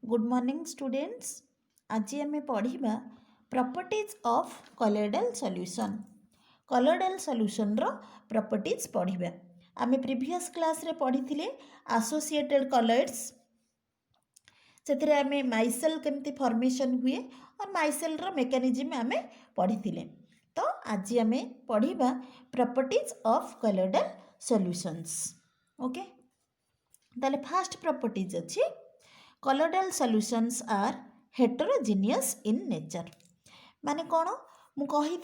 Good morning students. आज आम पढ़ा properties of colloidal solution. Colloidal solution रो प्रॉपर्टीज पढ़ा। आम प्रीवियस क्लास रे पढ़ी एसोसिएटेड कॉलोइड्स। से आम माइसेल केमती फॉर्मेशन हुए और माइसेल रो मेकानिज्म आम पढ़ी। तो आज आम पढ़ा properties of colloidal solutions. Okay, ताले फर्स्ट प्रॉपर्टीज अच्छी colloidal solutions are heterogeneous in nature। माने कौन मु कही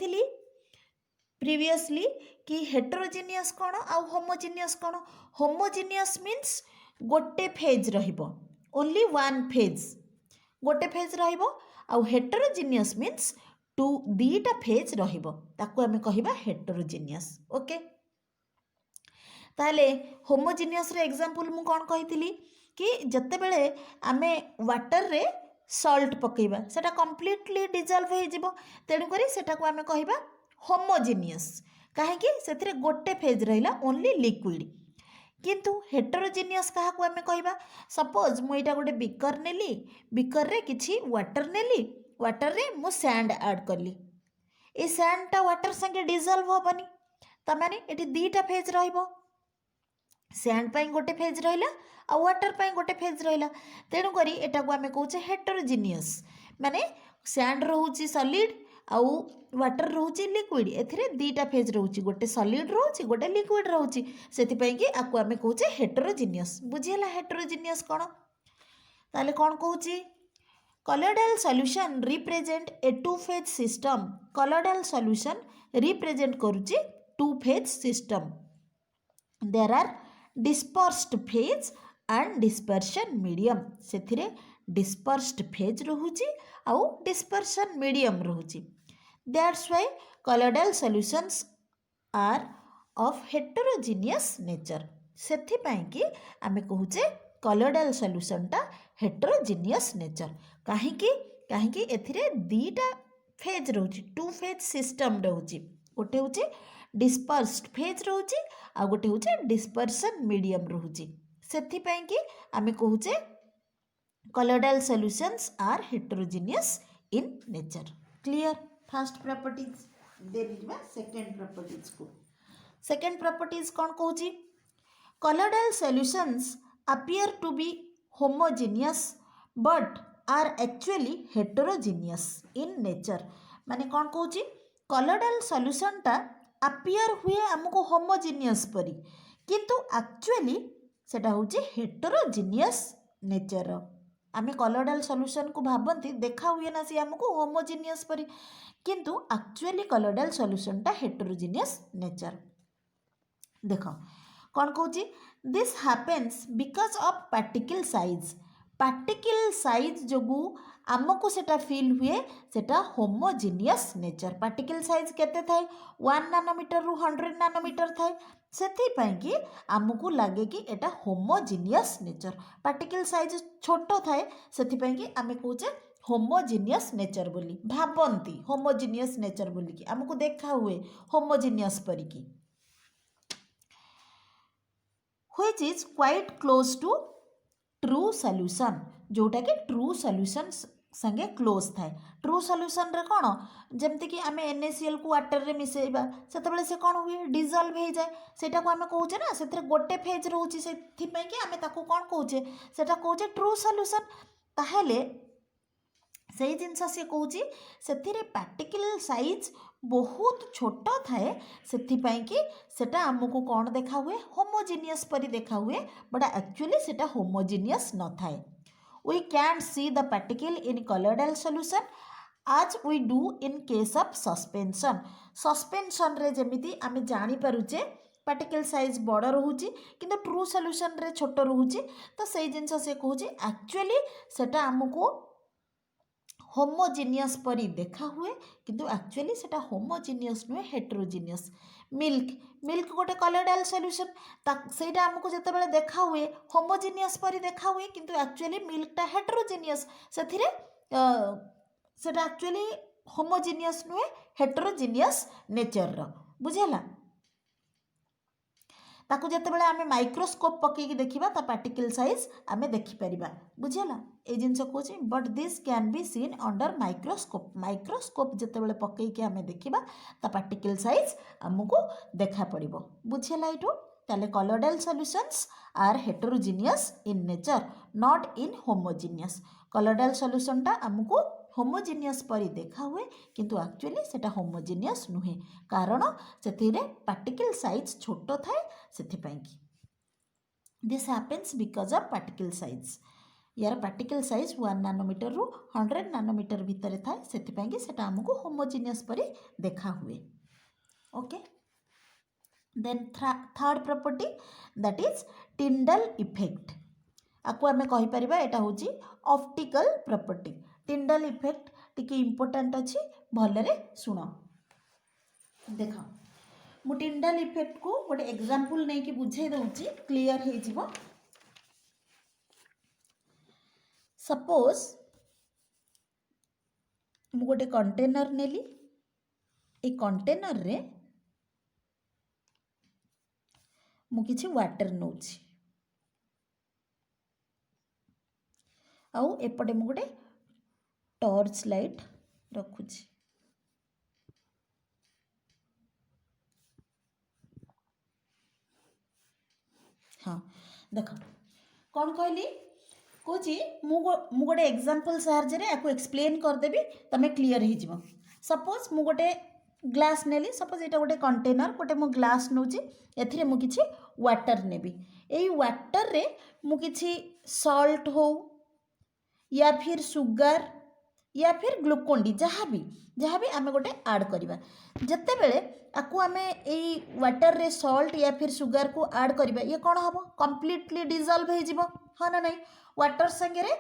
प्रीवियसली कि हेटेरोजेनियस कौन आउ होमोजेनियस कौन। होमोजेनियस मीन्स गोटे फेज रहिबो, ओनली वन फेज, गोटे फेज रहिबो। आउ हेटेरोजेनियस मीन्स दुईटा फेज रहिबो, ताकू आमे कहिबा हेटेरोजेनियस। ओके, ताले होमोजेनियस रे एग्जांपल मु कौन कही कि जितेबले आम वाटर रे सल्ट पकेबा सेटा कंप्लीटली डिजल्व हो जिवो, तेणुक सेटाको आम कहिबा होमोजेनियस। कहीं गोटे फेज रहिला ओनली लिक्विड। किंतु हेटेरोजेनियस क्या आम कहिबा, सपोज मु एटा गोटे बिकर नेली, बिकर रे किछि वाटर नेली, वाटर रे मु सैंड ऐड करली, ए सैंडटा वाटर संगे डिजल्व होबनी, तमाने एठी दीटा फेज रहिबो। सैंड पाई गोटे फेज रहिला आ वाटर पाई गोटे फेज रहिला, तेणु करी एटा को आमे कहूचे हेटेरोजेनियस। माने सैंड रहउची सॉलिड आउ वाटर रहउची लिक्विड, एथिरे दीटा फेज रहउची, गोटे सॉलिड रहउची गोटे लिक्विड रहउची, सेति पई कि आकु आमे कहूचे हेटेरोजेनियस। बुझियला हेटेरोजेनियस कोन? ताले कोन कहूची, colloidal solution represent a two phase system। colloidal solution represent करूची two phase system। there are dispersed phase and dispersion medium। से dispersed phase रहुची आउ dispersion medium रहुची। that's why colloidal solutions are of heterogeneous nature। सेथि पई कि आमे कहूचे colloidal solution टा heterogeneous nature। काहेकि एथिरे दीटा फेज रहुची, टू फेज सिस्टम रहुची। गोटे होची डिस्पर्स्ड फेज रहुची आ गोटे होचे डिस्पर्सन मीडियम रहुची। सेथि पई कि आमे कहूचे colloidal solutions are heterogeneous in nature। Clear? First properties. Then जिबा सेकंड प्रॉपर्टीज को। सेकंड प्रॉपर्टीज कोन कहूची, colloidal solutions appear to be homogeneous but are actually heterogeneous in nature। माने कौन कहूची, colloidal solution टा appear हुए हमको homogeneous परी, किंतु actually सेटा होची heterogeneous nature। आमे colloidal solution को भाबंती देखा हुए ना सी हमको homogeneous परी, किंतु actually colloidal solution टा heterogeneous nature। देखो कौन कहूची, this happens because of particle size. Particle size जोगु आमको सेटा फील हुए सेटा होमोजेनियस नेचर। पार्टिकल साइज केते थाए, 1 नानोमीटर रु 100 नानोमीटर थाए, सेथि पई कि आमको लागे कि एटा होमोजेनियस नेचर। पार्टिकल साइज छोटो थाए, सेथि पई कि आमे कहूचे होमोजेनियस नेचर बोली, भाबंती होमोजेनियस नेचर बोली कि आमको देखा हुए होमोजेनियस परिकी, which is quite close to true solution। जोटा कि ट्रू सॉल्यूशन संगे क्लोज थाए। ट्रू सॉल्यूशन रे कोन, जेमति कि आमे NaCl को वाटर रे मिसेइबा सेतबेले से कोन हुए डिजॉल्व हो जाए, सेटा को आमे कहूचे ना सेथरे गोटे फेज रहउची, सेथि पई कि आमे ताको कोन कहूचे, सेटा कहूचे ट्रू सॉल्यूशन। ताहेले से जिनस से कहूची सेथिरे पार्टिकल साइज बहुत छोट थाए, सेथिपाई कि सेटा आमको कौन देखा हुए होमोजेनियस परी देखा हुए, बट एक्चुअली सेटा होमोजेनियस न थाए। We can see the particle इन colloidal solution as we do in case of suspension। Suspension रे जेमिति आमे जानि पारुचे पार्टिकल साइज बड़ रहूची किंतु ट्रू सॉल्यूशन रे छोट रहूची, तो सेई जिनस से कहूची एक्चुअली सेटा आमको होमोजेनियस परी देखा हुए, किंतु एक्चुअली सेटा होमोजेनियस नुहे हेटेरोजेनियस। मिल्क गोटे colloidal सॉल्यूशन, सेटा हमको जेतेबेले देखा हुए होमोजेनियस परी देखा हुए, किंतु एक्चुअली मिल्कटा हेटेरोजेनियस, सेथिरे सेटा एक्चुअली होमोजेनियस नुहे हेटेरोजेनियस नेचर रो। बुझेला? ताकू जेतेबेले आमे माइक्रोस्कोप पकेकी देखिबा ता पार्टिकल साइज आमे देखि परिबा बुझियला ए जिंस कोची but this can be seen under microscope जेतेबेले पकेकी आमे देखिबा ता पार्टिकल साइज हमको देखा पड़िबो बुझियला इटो ताले colloidal solutions are heterogeneous in nature not in homogeneous colloidal solution टा हमको होमोजेनियस परी देखा हुए किंतु एक्चुअली सेटा होमोजेनियस नुहे कारण सेथिरे पार्टिकल साइज छोटो थाए सेथिपाई कि this happens because of particle size यार पार्टिकल साइज 1 नैनोमीटर रु 100 नैनोमीटर भितर थाए सेथिपाई कि सेटा हमको होमोजेनियस परी देखा हुए okay then third property that is Tyndall effect आपको आम कहीपर यहाँ हूँ ऑप्टिकल प्रॉपर्टी टिंडल इफेक्ट टी इम्पोर्टेंट अच्छी भलरे शुण देख मु टिंडल इफेक्ट को गोटे एग्जांपल नहीं कि बुझे दूची क्लियर हो सपोज मु गोटे कंटेनर नेली ए कंटेनर रे मु किछि वाटर नौछि आउ एपटे मु गोटे टॉर्च लाइट रखुछि हाँ देख कौन कहली कौची मु गोटे एग्जांपल साहाଯ୍य रे आपको एक्सप्लेन करदेबी तमे क्लियर हो जिवो सपोज मु गोटे ग्लास नेली सपोज एटा गोटे कंटेनर गोटे मु ग्लास नौची एथिरे मु किछि वाटर नेबी एई वाटर रे मु किछि सॉल्ट हो या फिर सुगर या फिर ग्लूकोन डी जहाँ भी आमे गोटे ऐड करबा जत्ते बेले आकु आमे एई वाटर रे सॉल्ट या फिर सुगर को ऐड करबा ये कोन हबो कंप्लीटली डिसॉल्व हो जिवो हाँ ना नहीं वाटर संगे रे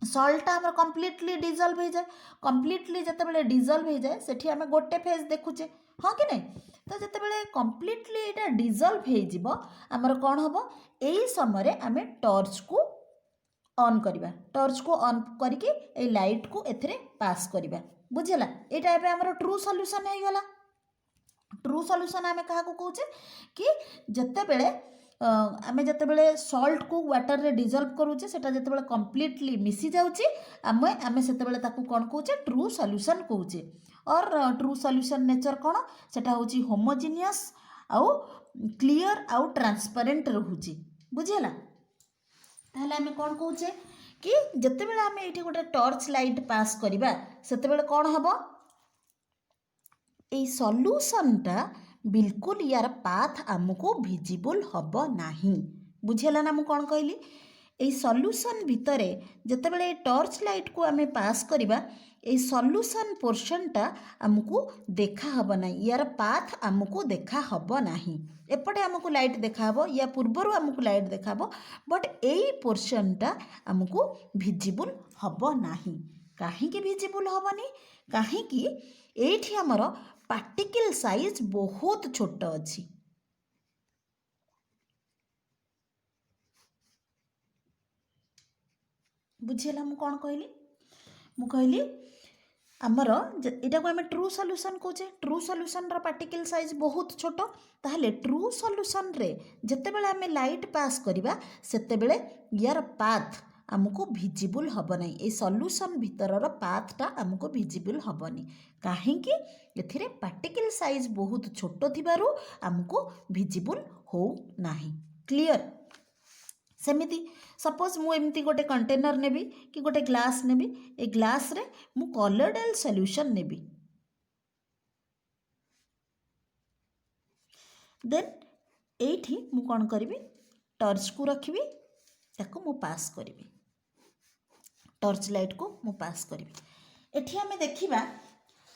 सॉल्ट आम कंप्लीटली डिसॉल्व हो जाए कंप्लीटली जते बेले डिसॉल्व हो जाए सेठी आमे गोटे फेज देखुचे हाँ कि नहीं तो जते बेले कंप्लीटली एटा डिसॉल्व हो जिवो हमर कोन हबो एई समय रे आमे टॉर्च को ऑन करिबा टॉर्च को ऑन करके ए लाइट को एथरे पास करिबा बुझिला एटा एबे हमर ट्रू सॉल्यूशन हे गला ट्रू सॉल्यूशन आमे कहा को कहूचे कि जते बेले आमे जते बेले सॉल्ट को वाटर रे डिसॉल्व करूचे सेटा जते बेले कंप्लीटली मिसी जाउची आमे सेते बेले ताकू कोन कहूचे ट्रू सॉल्यूशन कहूचे और ट्रू सॉल्यूशन नेचर कोन सेटा होची होमोजेनियस आउ क्लियर आउ ट्रांसपेरेंट रहूची बुझिला ताहले आमे कोन कहूचे कि जते बेले आमे एठी गोटे टॉर्च लाइट पास करिबा सेते बेले कोन हबो ए सॉल्यूशन टा बिल्कुल यार पाथ आमको विजिबल हबो नाही बुझेला ना मु कोन कहली ए सॉल्यूशन भितरे जते बेले टॉर्च लाइट को आमे पास करिबा ए सॉल्यूशन पोर्शन टा आमको देखा हबो नाही यार पाथ आमको देखा हबो नाही एपटे आमको लाइट देखा हबो या पूर्वरु आमको लाइट देखा हबो बट एई पोर्शन टा आमको विजिबल हबो नाही काहे कि विजिबल हबोनी काहे कि एठी हमर पार्टिकल साइज बहुत छोट अच्छी बुझेला मु कौन कहली मु कहली आमर एटा को आमे ट्रू सॉल्यूशन कहचे ट्रू सॉल्यूशन रा पार्टिकल साइज बहुत छोट ताहले ट्रू सॉल्यूशन रे जते बेले आमे लाइट पास करिबा सेते बेले यार पाथ आमको विजिबल हबो नै ए सॉल्यूशन भितरर पाथटा आमको विजिबल हबोनी काहे कि एथिरे पार्टिकल साइज बहुत छोट थिबारु आमको विजिबल हो नाही क्लियर सेमिति सपोज मु एमती गोटे कंटेनर नेबी कि गोटे ग्लास नेबी ए ग्लास रे मु कॉलोइडल सॉल्यूशन नेबी देन एठी मु कोन करबी टॉर्च को रखिबी ताको मु पास करबी टॉर्च लाइट को मु पास करबी एठी हमें देखिबा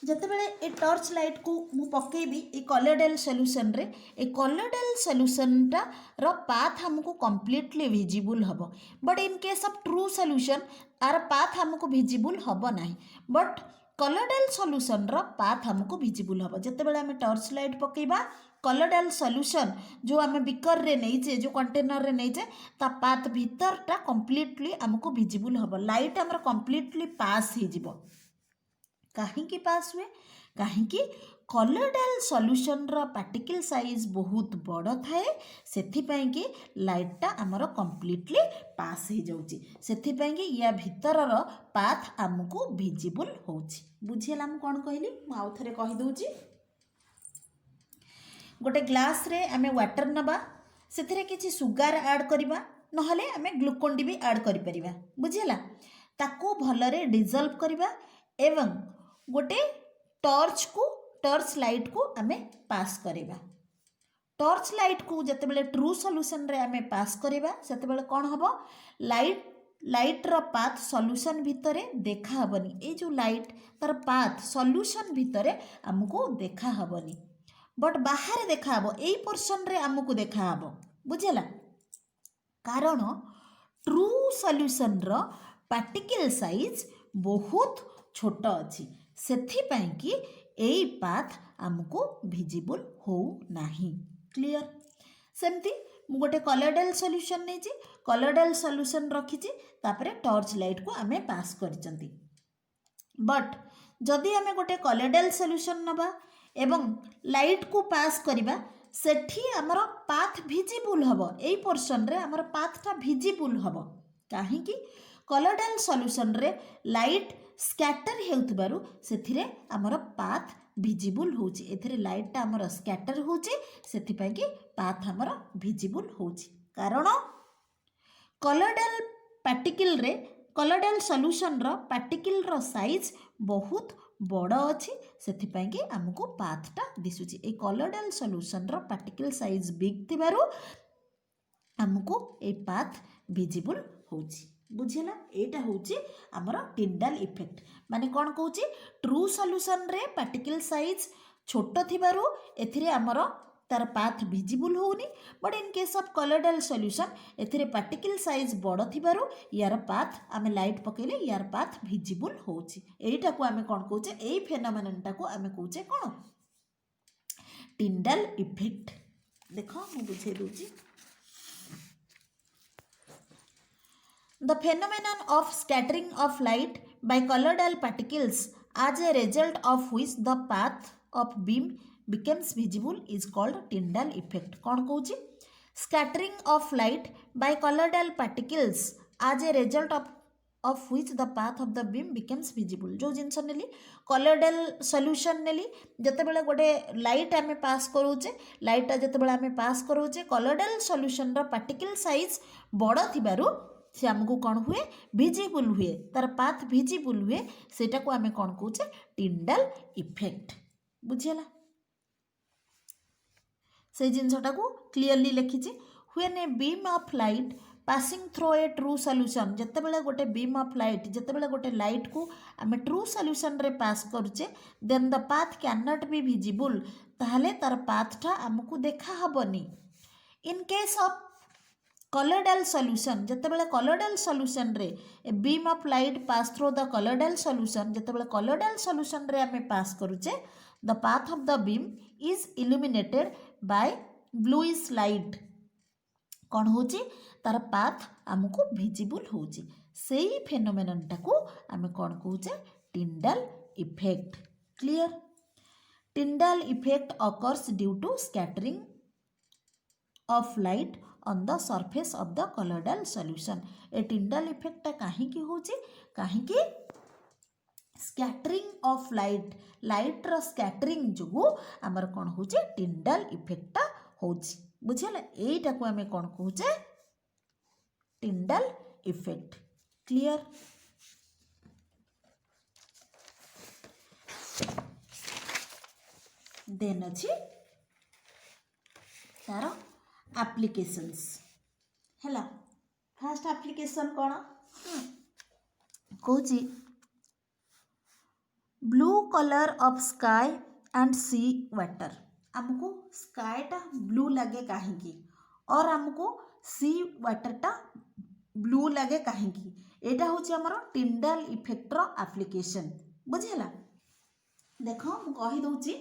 जते बेले ए टॉर्च लाइट को मु पकेबी ए कॉलोइडल सॉल्यूशन रे ए कॉलोइडल सॉल्यूशन टा रो पाथ हमको कंप्लीटली विजिबल हबो but in case of true solution आर पाथ हमको विजिबल हबो नाही बट कॉलोइडल सॉल्यूशन रो पाथ हमको विजिबल हबो जते बेले हम टॉर्च लाइट पकेबा कॉलोइडल सॉल्यूशन जो आम बिकर रे नहींचे जो कंटेनर रे नहींचे ता पाथ भीतरटा कंप्लीटली हमको विजिबल हबो लाइट हमर कंप्लीटली पास हो जिवो काहे की पास हुए कहीं कलरडाल सॉल्यूशन रो पार्टिकल साइज बहुत बड़ थाए से कि लाइटटा आमर कंप्लीटली पास हो जाउची से या भीतर पाथ आमको विजिबल होउची बुझिला हम कोन कहली म आउ थरे कहि दउची गोटे ग्लास रे आमे वाटर नबा से किसी सुगार ऐड करवा नहले आमे ग्लूकोन डी भी ऐड करि परिबा बुझिला ताको भलरे डिजल्व करवा एवं गोटे टॉर्च लाइट को आमे पास करवा टॉर्च लाइट को जतेबेले ट्रू सॉल्यूशन रे आमे पास करवा सेतेबेले कोन हबो लाइट रो पाथ सॉल्यूशन भितरे देखा हबनी ए जो लाइट तार पाथ सॉल्यूशन भितरे हमको देखा हबनी बट बाहर देखा हबो एई पोर्शन रे हमको देखा हबो बुझला कारण ट्रू सॉल्यूशन रो पार्टिकल साइज बहुत छोट अच्छी से कि एई पाथ हमको विजिबल हो नाही क्लियर सेमती मु गोटे कलरडाल सॉल्यूशन नहीं कलरडाल सॉल्यूशन रखी तापरे टॉर्च लाइट को आमे पास करिसंती बट जदि आमे गोटे कलरडाल सॉल्यूशन नबा एवं लाइट को पास करिबा सेठी हमर पाथ विजिबल हबो एई पोर्शन रे हमर पाथटा विजिबल हबो काहे कि कलरडाल सॉल्यूशन रे लाइट स्कैटर हेउतबारु सेथिरे हमर पाथ विजिबल होची एथिरे लाइटटा हमर स्कैटर होची सेथिपय कि पाथ हमर विजिबल होची कारण कलरडाल सॉल्यूशन रो पार्टिकल रो साइज बहुत बड़ अच्छी से आमको पाथटा दिशुची ए कलरडाल सॉल्यूशन रो पार्टिकल साइज बिग थिबारु आमको ए पाथ विजिबल होची बुझिला एटा होची हमर टिंडाल इफेक्ट माने कोन कहूची ट्रू सॉल्यूशन रे पार्टिकल साइज छोट थिबारु एथिरे हमर तार पाथ विजिबल होनी but in case of colloidal solution एथिरे पार्टिकल साइज बड़ थिबारु यार पाथ आमे लाइट पकेले यार पाथ विजिबल होची एटा को आमे कोन कहूचे एई फेनोमेननटा को आमे कहूचे कोन टिंडाल इफेक्ट देखो मु बुझे दूची The phenomenon of scattering of light by coloidal particles as a result of which the path of beam becomes visible is called Tyndall effect. कौन कहूची scattering of light by coloidal particles as a result of which the path of the beam becomes visible. जो जिनस नेली कलरडाल solution नेली जतेबेले गोटे light आमे pass करूचे light जतेबेले आमे pass करूचे कलरडाल solution रो particle size बड़ थिबारु से आमको कौन हुए विजिबल हुए तार पाथ विजिबल हुए सेटा को आमे कौन कहूचे टिंडाल इफेक्ट बुझिला से जिनसटा को क्लियरली लिखिछि when a beam of light passing through a true solution जतेबेले गोटे बीम ऑफ लाइट जतेबेले गोटे लाइट को आमे ट्रू सॉल्यूशन रे पास करूचे then the path can not be visible ताहले तार पाथटा आमको देखा हबनी in case of colloidal solution जतेबेले कलरडाल सॉल्यूशन रे a beam of light pass through the colloidal solution जतेबेले कलरडाल सॉल्यूशन रे आमे पास करूचे the path of the beam is illuminated by bluish light कौन होची तार पाथ आमको विजिबल होची सेही फेनोमेनन टाको आमे कौन कहूचे Tyndall effect clear Tyndall effect occurs due to scattering of light on the surface of the colloidal solution ए टिंडाल इफेक्ट कहीं होची कहीं स्कैटरिंग ऑफ लाइट रो स्कैटरिंग जो आमर कौन होचे टिंडाल इफेक्ट होची बुझिला एटा को आमे कौन कहूचे टिंडाल इफेक्ट क्लियर देन अछि तार एप्लीकेशंस हैला फर्स्ट एप्लीकेशन कौन कहूची blue colour of sky and sea water हमको स्काईटा ब्लू लगे कहीं और हमको सी वाटरटा ब्लू लगे कहीं यहाँ हूँ आमर टिंडाल इफेक्टर एप्लीकेशन बुझेगा देख मु कही दूची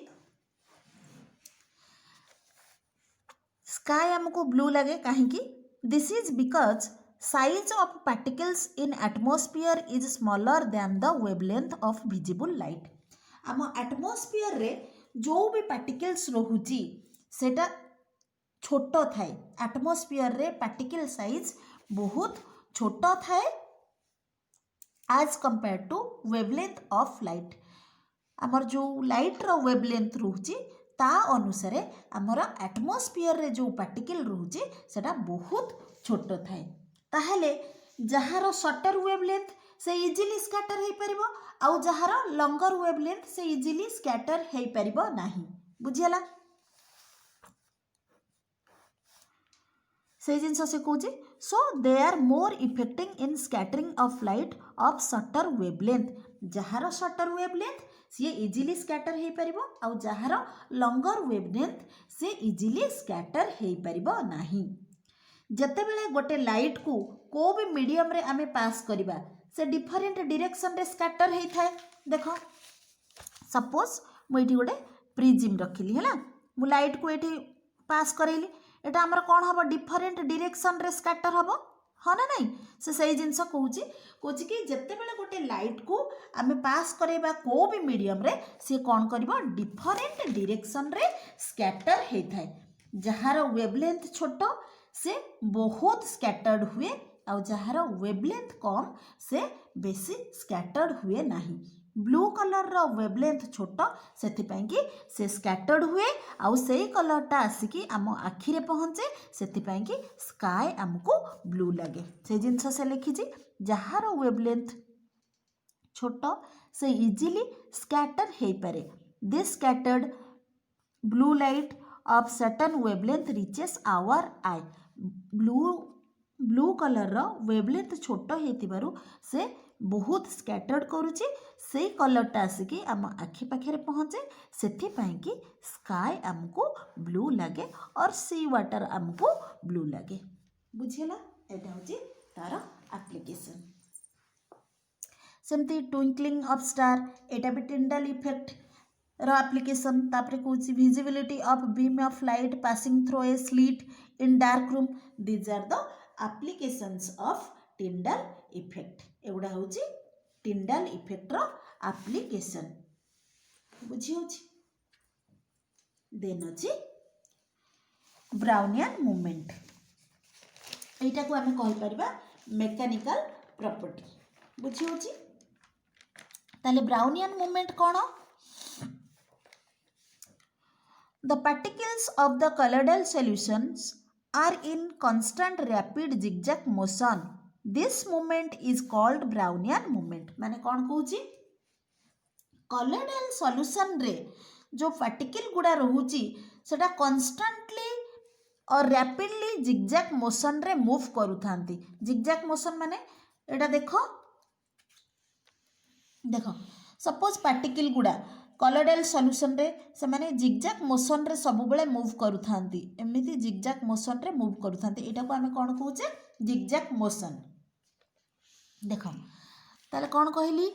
स्काई हमको ब्लू लगे कहीं this is because size of particles in atmosphere is smaller than the wavelength of visible light आम एटमॉस्फेयर रे जो भी पार्टिकल्स रोहुची सेटा छोट थाए एटमॉस्फेयर रे पार्टिकल साइज बहुत छोट थाए as compare to wavelength of light आमर जो लाइट रो वेवलेंथ रोची ता अनुसार आमर एटमॉस्फेयर रे जो पार्टिकल रोचे सेटा बहुत छोट थाए ताहले जहार शॉर्टर वेवलेंथ से इजिली स्कैटर हो पारिबो आउ जहार लंगर वेवलेंथ से इजिली स्कैटर हो पारिबो नाही बुझियला से जिन से कौच so they are more effecting in scattering of light of shorter wavelength जहार शॉर्टर वेवलेंथ सी इजिली स्कैटर हो पारिबो आउ जहार लंगर वेवलेंथ से इजिली स्कैटर हो पारिबो नाही जेतेबेले गोटे लाइट को भी मीडियम रे आमे पास करिबा से डिफरेंट डायरेक्शन रे स्कैटर हो थाए देख सपोज मुझे गोटे प्रिज्म रखिली है मु लाइट को ये पास करेली एटा हमर कौन हम डिफरेंट डायरेक्शन रे स्कैटर हम हाँ ना नहीं से सही जिनस कौच कि जितेबाला गोटे लाइट को आम पास करवा को भी मीडियम रे सी कौन कर डिफरेंट डायरेक्शन रे स्कैटर होता है जार वेवलेंथ छोट से बहुत स्कैटर्ड हुए आउ जार वेवलेंथ कम से बेसी स्कैटर्ड हुए नहीं ब्लू कलर रो वेवलेंथ छोट से से स्कैटर्ड हुए आउ से कलरटा आसिकी आम आखिरे पहुँचे से स्काए आमको ब्लू लगे से जिनस से लिखी जार वेवलेंथ छोट से इजिली स्कैटर हो पारे this scattered blue light of certain wavelength reaches our eye blue colour रो वेवलेंथ छोट हो से बहुत स्कैटर्ड करुच्ची से कलरटा आसिकी आम आखि पाखे पहुँचे से स्काए आमको ब्लू लगे और सी वाटर आमको ब्लू लगे बुझेला एटा होची तार एप्लीकेशन सेमती ट्विंकलिंग ऑफ स्टार एटा भी टिंडल इफेक्ट रो एप्लीकेशन तापरे कहूँ visibility of beam of light passing through a slit in dark room these are the applications of Tyndall effect एगुड़ा हूँ टिंडल इफेक्ट रो एप्लीकेशन बुझी होची देन अच्छी ब्राउनियन मूवमेंट एटा को आमे कहि परिबा मेकानिकल प्रॉपर्टी बुझी होची ताले Brownian movement cone the particles of the colloidal solutions are in constant rapid zigzag motion this movement is called Brownian movement माने कौन कहूची कॉलोइडल सॉल्यूशन रे जो पार्टिकल गुड़ा रहुची सेटा कांस्टेंटली और रैपिडली जिगजैग मोशन रे मूव करूथांती जिगजैग मोशन माने एटा देखो देखो सपोज पार्टिकल गुड़ा कॉलोइडल सॉल्यूशन रे से माने जिगजैग मोशन रे सब बेले मूव करूथांती एमिति जिगजैग मोशन रे मूव करूथांती एटा को हमें कोन कहूचे जिगजैग मोशन देखो ताले कोन कहली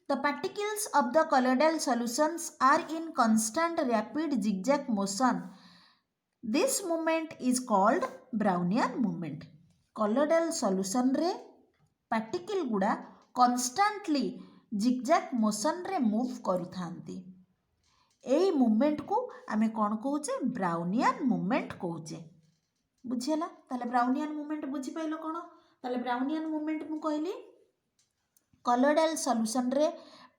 the particles of the colloidal solutions are in constant rapid zigzag motion this movement is called Brownian movement colloidal solution रे पार्टिकल गुड़ा कांस्टेंटली जिगजैग मोशन रे मूव करूथांती एई मूवमेंट को आमे कौन कहूचे ब्राउनियन मूवमेंट कहूचे बुझियला ताले ब्राउनियन मूवमेंट बुझी पाइलो कोन ताले ब्राउनियन मूवमेंट मु कहली कॉलोइडल सॉल्यूशन रे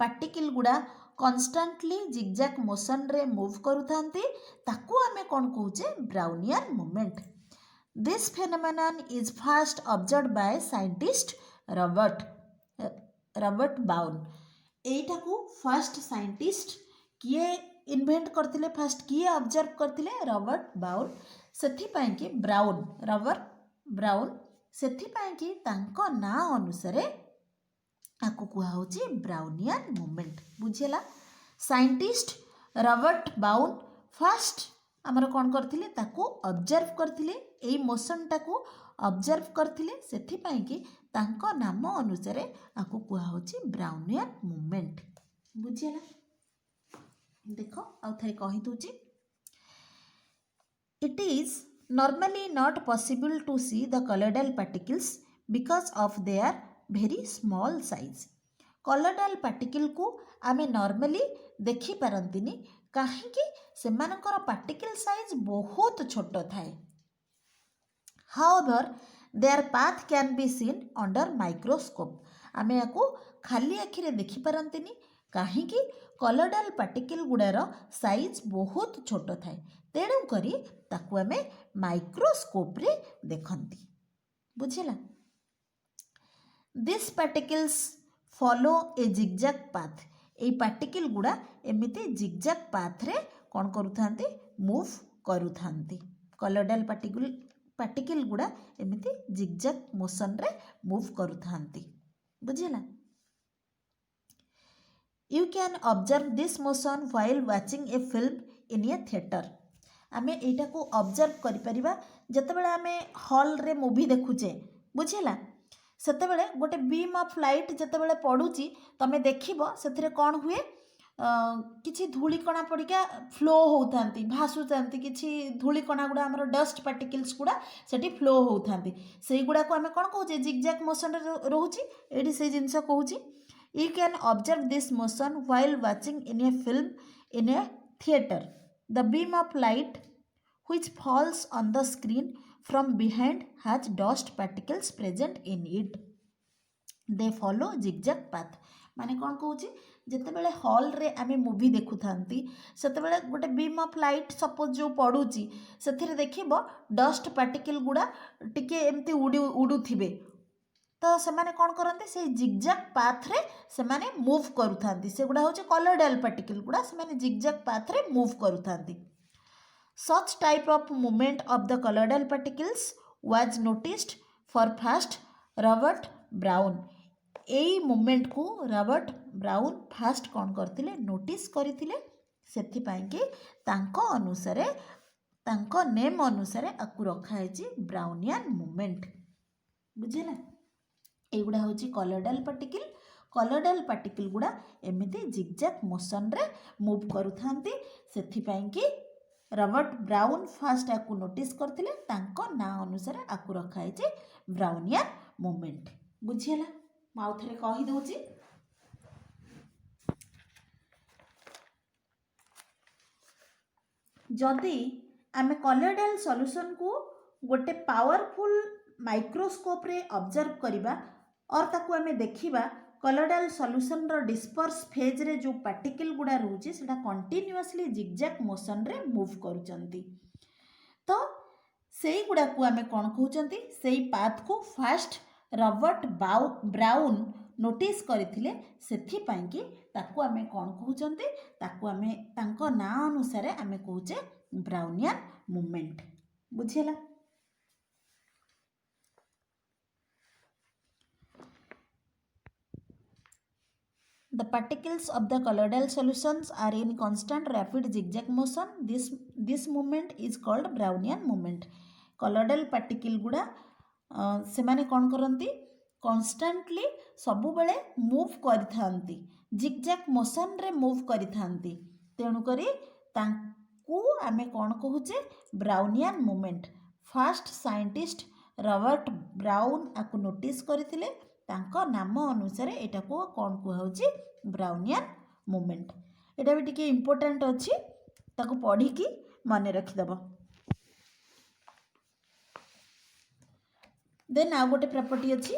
पार्टिकल गुड़ा कांस्टेंटली जिगजैग मोशन रे मूव करूथांती ताकू आमे कौन कहूचे Brownian movement this phenomenon is first observed by scientist Robert बाउन एटा को फर्स्ट साइंटिस्ट किए इन्वेंट करथिले फर्स्ट किए ऑब्जर्व करथिले रॉबर्ट बाउन सेथि पई कि ब्राउन रॉबर्ट ब्राउन सेथि पई कि तांको ना अनुसार आकु कुआ होची ब्राउनियन मूवमेंट बुझेला साइंटिस्ट रॉबर्ट बाउन फर्स्ट आमर कौन करथिले ताकू ऑब्जर्व करथिले एई मोशन टाकू ऑब्जर्व करथिले सेथि पई कि तांको नाम अनुसार आकु कुआ होची ब्राउनियन मूवमेंट बुझेला देखो आउ थे कहि दूची it is normally not possible to see the colloidal particles because of their very small size colloidal particle को आमे नॉर्मली देखि पारंतिनी काहेकि सेमानकर पार्टिकल साइज बहुत छोट थाए। However there path can be seen under microscope. आमे याको खाली आखिरे देखि पारंतिनी काहेकि कलरडाल पार्टिकल गुड़ार साइज बहुत छोट थाए, तेणु करी ताकू आमे माइक्रोस्कोप रे देखंती। बुझिला? This particles follow a zigzag path. ए पार्टिकल गुड़ा एमिति जिगजैग पाथ रे कौन करुथांती मूव करुथांती। कलरडाल पार्टिकल गुड़ा एमिति जिगजैग मोशन रे मूव करुथांती। बुझिला? You can observe this motion while watching a film in a theatre. आमे एटा को ऑब्जर्व करि परिबा जतबेले आमे हॉल रे मूवी देखुचे। बुझिला? सेतेबेले गोटे बीम ऑफ लाइट जतबेले पडुची तमे देखिबो सेथिरे कोन हुए किछि धूलिकणा पड़िका फ्लो होउथांती भासुथांती किछि धूलिकणा गुड़ा हमर डस्ट पार्टिकल्स गुड़ा सेठी फ्लो होउथांती। सेई गुड़ा को आमे कोन कहूचे जिगजैग मोशन रे रहूची। एडी से जिंस कहूची you can observe this motion while watching in a film in a theatre. The beam of light which falls on the screen from behind has dust particles present in it. They follow zigzag path. माने कौन कहूँ जितेबले hall रे आमे movie देखु थांती सेतेबले गोटे beam of light suppose जो पड़ुची सेथिरे देखिबो dust particle गुड़ा टिके एमती उडुथिबे तो सेमाने कौन करते से जिगजैग पाथ रे सेमाने मूव करुथांती। से गुड़ा होचे कलरडाल पार्टिकल गुड़ा सेमाने जिगजैग पाथ रे move करुथांती। Such type of movement of the colloidal particles was noticed for first Robert brown. AE movement को रॉबर्ट ब्राउन फास्ट कौन करथिले नोटिस करथिले सेथिपाई कि तांको अनुसारे तांको नेम अनुसारे आकु रखा है ब्राउनियन मूवमेंट। बुझिला? एगुड़ा होची कलरडाल पार्टिकल। कलरडाल पार्टिकल गुड़ा एमिति जिगजैग मोशन रे मूव करुथांती सेथिपाई कि रॉबर्ट ब्राउन फास्ट आकु नोटिस करथिले तांको ना अनुसार आकु रखा है ब्राउनियन मूवमेंट। बुझिला? माउ थरे कहि दोची जदि आमे कलरडाल सॉल्यूशन को गोटे पावरफुल माइक्रोस्कोप रे ऑब्जर्व करिबा और ताकू आमे देखिबा कलरडाल सॉल्यूशन रो डिस्पर्स फेज रे जो पार्टिकल गुड़ा रहउची सेटा कंटीन्यूअसली जिगजैग मोशन रे मूव करूचंती। तो सेई गुड़ा को आमे कोन कहउचंती सेई पाथ को फास्ट रॉबर्ट ब्राउन नोटिस करथिले सेथि पई कि ताकू आमे कोन कहउचंती ताकू आमे तांको ना अनुसार आमे कहउचे ब्राउनियन मूवमेंट। बुझिला? The particles of the colloidal solutions are in constant rapid zigzag motion. This movement is called Brownian movement. colloidal particle गुड़ा से माने कौन करती कन्स्टांटली सबु बेले मूव करिथांती जिगजैग मोशन रे मूव करिथांती। तेणु करी तांकू आमे कौन कहूचे Brownian movement. First scientist Robert Brown आकु नोटिस करथिले तांको नाम अनुसार एटा को कौन कहउची ब्राउनियन मूवमेंट। एटा भी टिके इम्पोर्टेंट अछि ताको पढ़ी की माने रखि दबो। देन आ गोटे प्रॉपर्टी अछि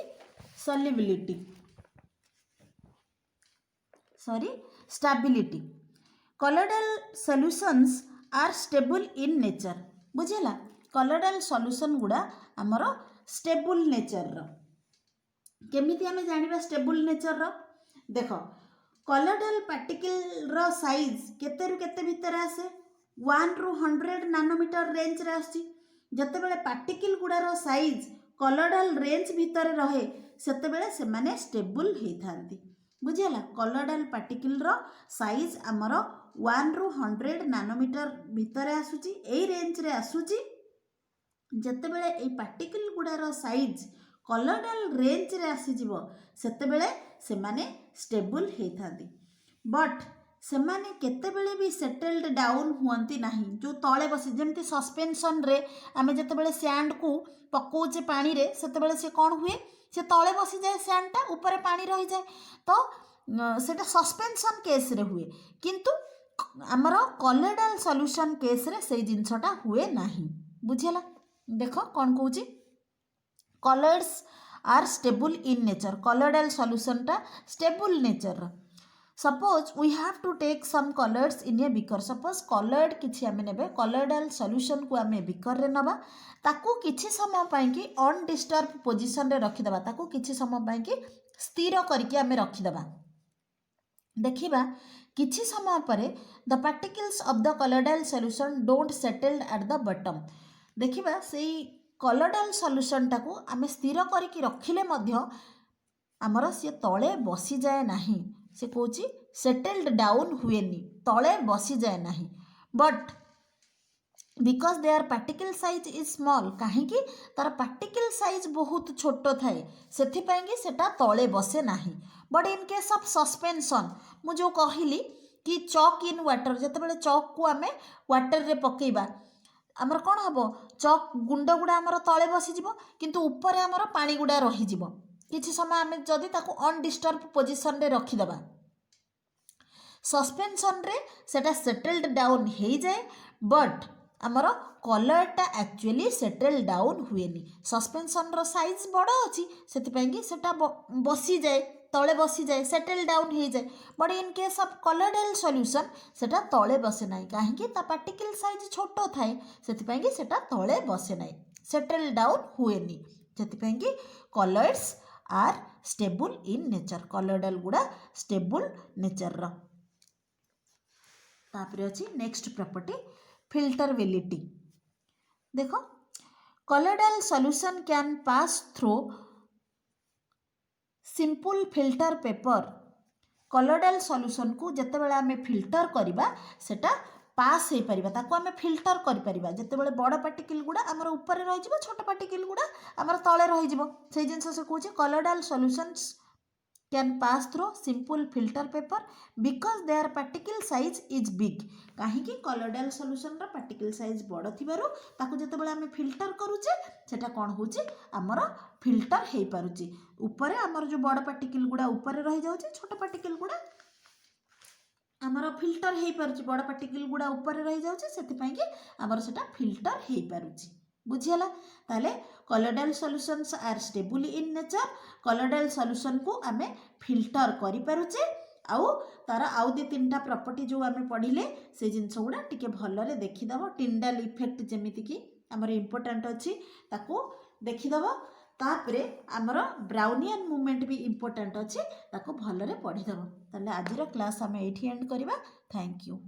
solubility stability. Colloidal solutions are stable in nature. बुझिला? कलरडाल सॉल्यूशन गुड़ा हमर स्टेबल नेचर रो। केमिति आमे जानिबा स्टेबल नेचर रो? देखो कलरडाल पार्टिकल रो साइज केते रु केते भीतर आसे 1 रु 100 नैनोमीटर रेंज रे आसी। जते बेले पार्टिकल गुड़ा रो साइज कलरडाल रेंज भीतर रहे सेते बेले से माने स्टेबल हे थांती। बुझिला? कलरडाल पार्टिकल रो साइज हमर 1 रु 100 नैनोमीटर भीतर आसुची एई रेंज रे आसुची। जते बेले एई पार्टिकल गुड़ा रो साइज कलरडाल रेंज रे आसी जिवो सेते बेले से माने स्टेबल हे थांती। बट से माने केते बेले भी सेटल्ड डाउन हुअंती नाही। जो तळे बसी जेमती सस्पेंशन रे आमे जते बेले सैंड को पकोचे पानी रे सेते बेले से कोन हुए से तळे बसी जाए सैंड ता ऊपर पानी रही जाए। तो सेटा सस्पेंशन केस रे हुए किंतु आमर कॉलोइडल सॉल्यूशन केस रे से जिनसटा हुए नाही बुझेला देख कौन कहूँ colloids are stable in nature colloidal solution टा stable nature suppose we have to take some colloids in a beaker suppose colloid किछि आमे नेबे कॉलोइडल सॉल्यूशन को आमे बिकर रे नबा ताकू किछि समय पई कि अनडिस्टर्ब पोजीशन रे रखि दबा ताकू किछि समय पई कि स्थिर करके आमे रखि दबा देखिबा किछि समय परे the particles of the colloidal solution don't settled at the bottom देखिबा सेई कॉलोइडल सॉल्यूशन टाकू आमे स्थिर करके रखिले मध्य आमर सी तले बसी जाए नाही से कहूँ सेटल्ड डाउन हुएनी तले बसी जाए नाही but because their particle size is small कहीं तार पार्टिकल साइज बहुत छोट थाए से सेटा तले बसे नाही but in case of suspension मुझे कहली कि चॉक इन वाटर जिते चॉक को आम वाटर रे पकेबा आमर कौन हम चॉक गुंड गुड़ा आमर तले बसीज किंतु ऊपर आमर पानी गुड़ा रही किसी समय आम जदि ताको अनडिस्टर्ब पोजिशन रे रखिदबा सस्पेंशन रे सेटा सेटल्ड डाउन हो जाए बट आमर कलरटा एक्चुअली सेटल डाउन हुएनी सस्पेंशन रो साइज बड़ अच्छी से सेटा बसी जाए तले बसी जाए सेटल डाउन हो जाए but in case of colloidal solution सेटा तले बसे ना कहीं पार्टिकल साइज छोट थाए से सेटा तले बसे ना सेटल डाउन हुएनी से colloids are stable in nature colloidal गुड़ा स्टेबल नेचर तापर अच्छी नेक्स्ट प्रॉपर्टी फिल्टरबिलिटी देख colloidal solution can pass through simple filter paper colloidal solution को जितेबाला आम फिल्टर करवा सेटा पास हो पार ताको आम फिल्टर कर जितेबाला बड़ पार्टिकल गुड़ा आमर ऊपर रही छोट पार्टिकल गुड़ा आमर तले रही जिनस से कहूँ colloidal solutions can pass through simple filter paper because their particle size is big कहीं कॉलोइडल सॉल्यूशन रा पार्टिकल साइज बड़ थिबारु ताको जतेबेले आमे फिल्टर करूचे सेटा कोन होची हमर फिल्टर हे पारुची ऊपर हमर जो बड़ पार्टिकल गुड़ा ऊपर रही जाउची छोट पार्टिकल गुड़ा हमर फिल्टर हे पारुची बड़ पार्टिकल गुड़ा ऊपर रही जाउची सेति पई कि हमर सेटा फिल्टर हे पारुची बुझियला ताले colloidal solutions are stable in nature colloidal solution को आमे फिल्टर करि पारुचे आउ तार आउ दि तीनटा प्रॉपर्टी जो आमे पढ़िले से जिंस गुडा टिके भलरे देखिदबो टिंडल इफेक्ट जेमिति कि हमर इंपोर्टेंट अछि ताको देखिदबो तापरे हमर ब्राउनियन मूवमेंट भी इंपोर्टेंट अछि ताको भलरे पढ़िदबो ताले आजिर क्लास आमे एठी एंड करिबा थैंक यू।